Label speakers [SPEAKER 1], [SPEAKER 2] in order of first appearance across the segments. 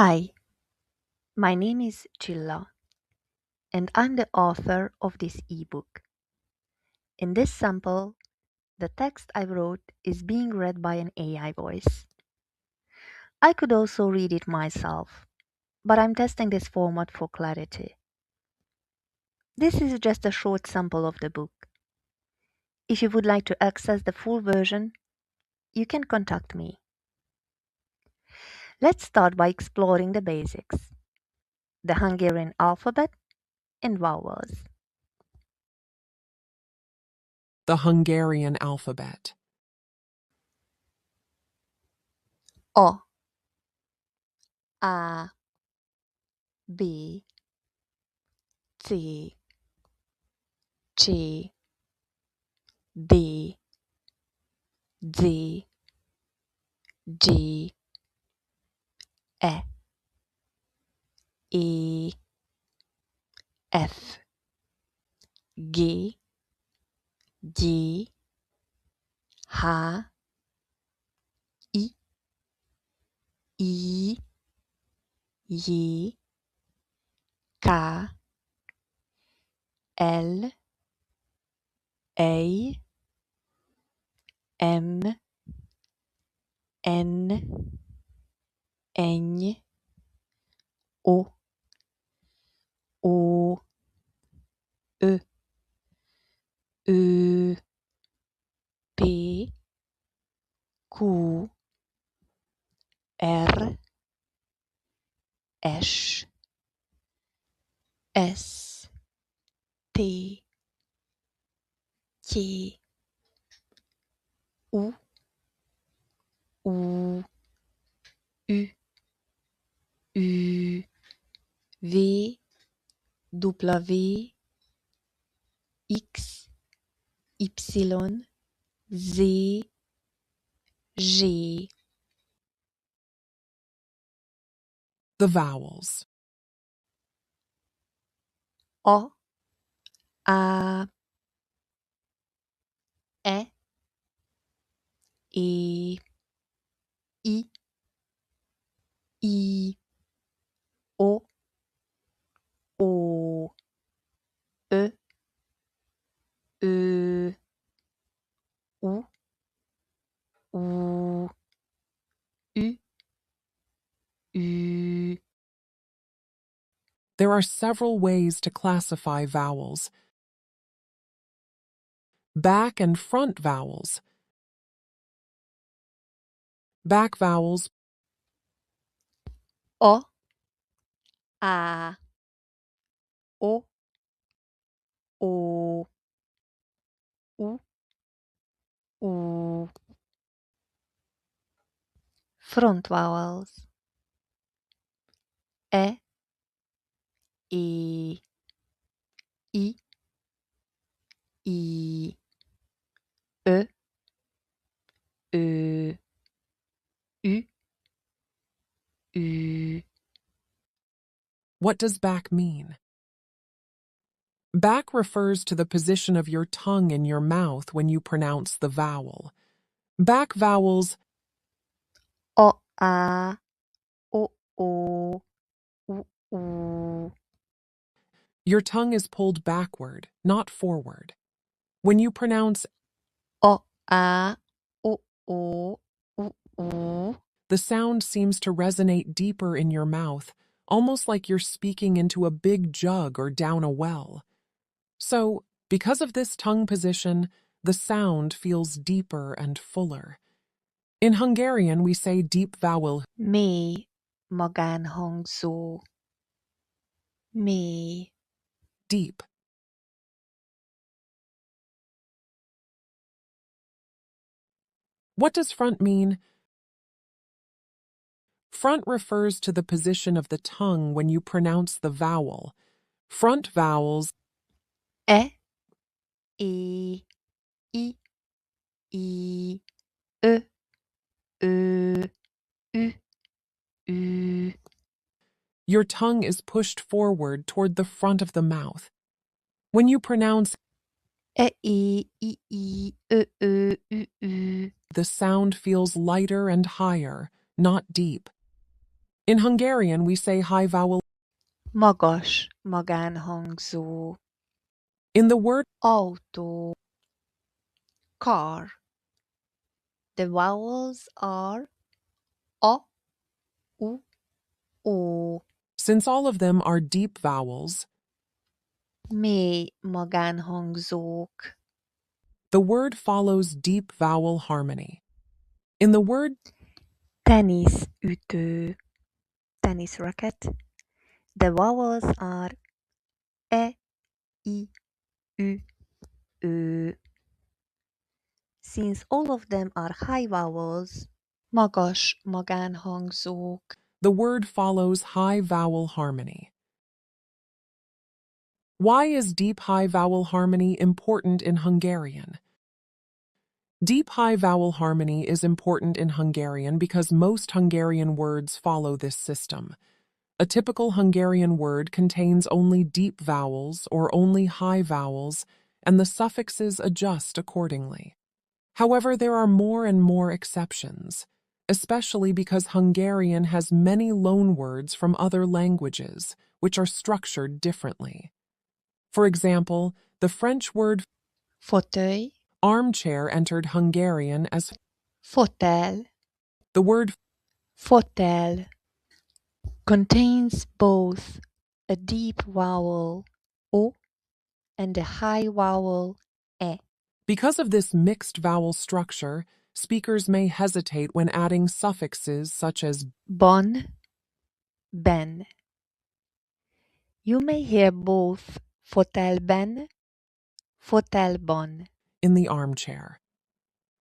[SPEAKER 1] Hi, my name is Csilla, and I'm the author of this ebook. In this sample, the text I wrote is being read by an AI voice. I could also read it myself, but I'm testing this format for clarity. This is just a short sample of the book. If you would like to access the full version, you can contact me. Let's start by exploring the basics: the Hungarian alphabet and vowels.
[SPEAKER 2] The Hungarian alphabet.
[SPEAKER 1] A, A, B, C, C, D, Z, G, E, E, F, G, G, H, I, I, J, K, L, A, M, N, N, O, O, Ö, Ö, P, Q, R, S, S, T, T, U, U, U, U, V, W, X, Y, Z, G.
[SPEAKER 2] The vowels.
[SPEAKER 1] O, A, E, I, I, O, O, Ö, Ö, U, U, U, Ü.
[SPEAKER 2] There are several ways to classify vowels. Back and front vowels. Back vowels.
[SPEAKER 1] O, A, O, O, U, U. Front vowels: E, E, I, I, Ö, Ö, Ü, Ü.
[SPEAKER 2] What does back mean? Back refers to the position of your tongue in your mouth when you pronounce the vowel. Back vowels.
[SPEAKER 1] O, A, O, O, U, U.
[SPEAKER 2] Your tongue is pulled backward, not forward. When you pronounce
[SPEAKER 1] O, A, O, O, U, U.
[SPEAKER 2] the sound seems to resonate deeper in your mouth, almost like you're speaking into a big jug or down a well. So, because of this tongue position, the sound feels deeper and fuller. In Hungarian, we say deep vowel
[SPEAKER 1] Mély magánhangzó. Mély.
[SPEAKER 2] deep. What does front mean? Front refers to the position of the tongue when you pronounce the vowel. Front vowels
[SPEAKER 1] E, E, I, I, Ö, Ö, Ü, Ü.
[SPEAKER 2] your tongue is pushed forward toward the front of the mouth. When you pronounce
[SPEAKER 1] E, I, Ö, Ö, Ü, Ü.
[SPEAKER 2] the sound feels lighter and higher, not deep. In Hungarian, we say high vowel.
[SPEAKER 1] Magas magánhangzó.
[SPEAKER 2] In the word
[SPEAKER 1] Autó. Car. The vowels are A, U, O.
[SPEAKER 2] since all of them are deep vowels,
[SPEAKER 1] Mély magánhangzók.
[SPEAKER 2] the word follows deep vowel harmony. In the word
[SPEAKER 1] Teniszütő. Tennis racket. The vowels are E, I, Ü, Ö. Since all of them are high vowels, magas magánhangzók.
[SPEAKER 2] the word follows high vowel harmony. Why is deep high vowel harmony important in Hungarian? Deep high vowel harmony is important in Hungarian because most Hungarian words follow this system. A typical Hungarian word contains only deep vowels or only high vowels, and the suffixes adjust accordingly. However, there are more and more exceptions, especially because Hungarian has many loanwords from other languages, which are structured differently. For example, the French word
[SPEAKER 1] Fauteuil,
[SPEAKER 2] armchair entered Hungarian as
[SPEAKER 1] fotel,
[SPEAKER 2] the word
[SPEAKER 1] fotel contains both a deep vowel O and a high vowel E.
[SPEAKER 2] Because of this mixed vowel structure, speakers may hesitate when adding suffixes such as
[SPEAKER 1] Bon, ben. You may hear both fotelben, fotelban.
[SPEAKER 2] in the armchair.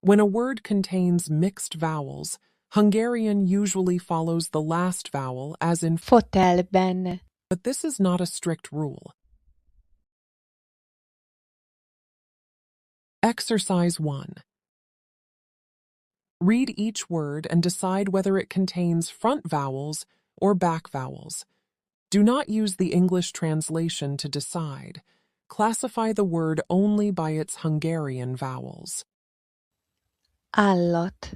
[SPEAKER 2] When a word contains mixed vowels, Hungarian usually follows the last vowel as in
[SPEAKER 1] Fotelben.
[SPEAKER 2] but this is not a strict rule. Exercise 1. Read each word and decide whether it contains front vowels or back vowels. Do not use the English translation to decide. Classify the word only by its Hungarian vowels.
[SPEAKER 1] Állat,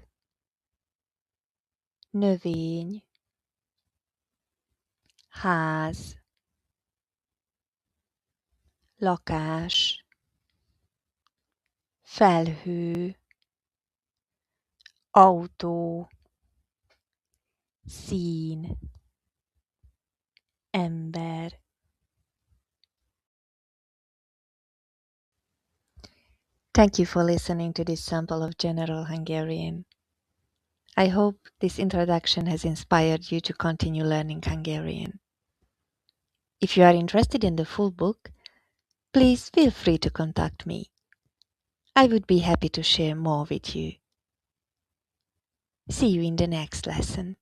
[SPEAKER 1] növény, ház, lakás, felhő, autó, szín, ember. Thank you for listening to this sample of General Hungarian. I hope this introduction has inspired you to continue learning Hungarian. If you are interested in the full book, please feel free to contact me. I would be happy to share more with you. See you in the next lesson.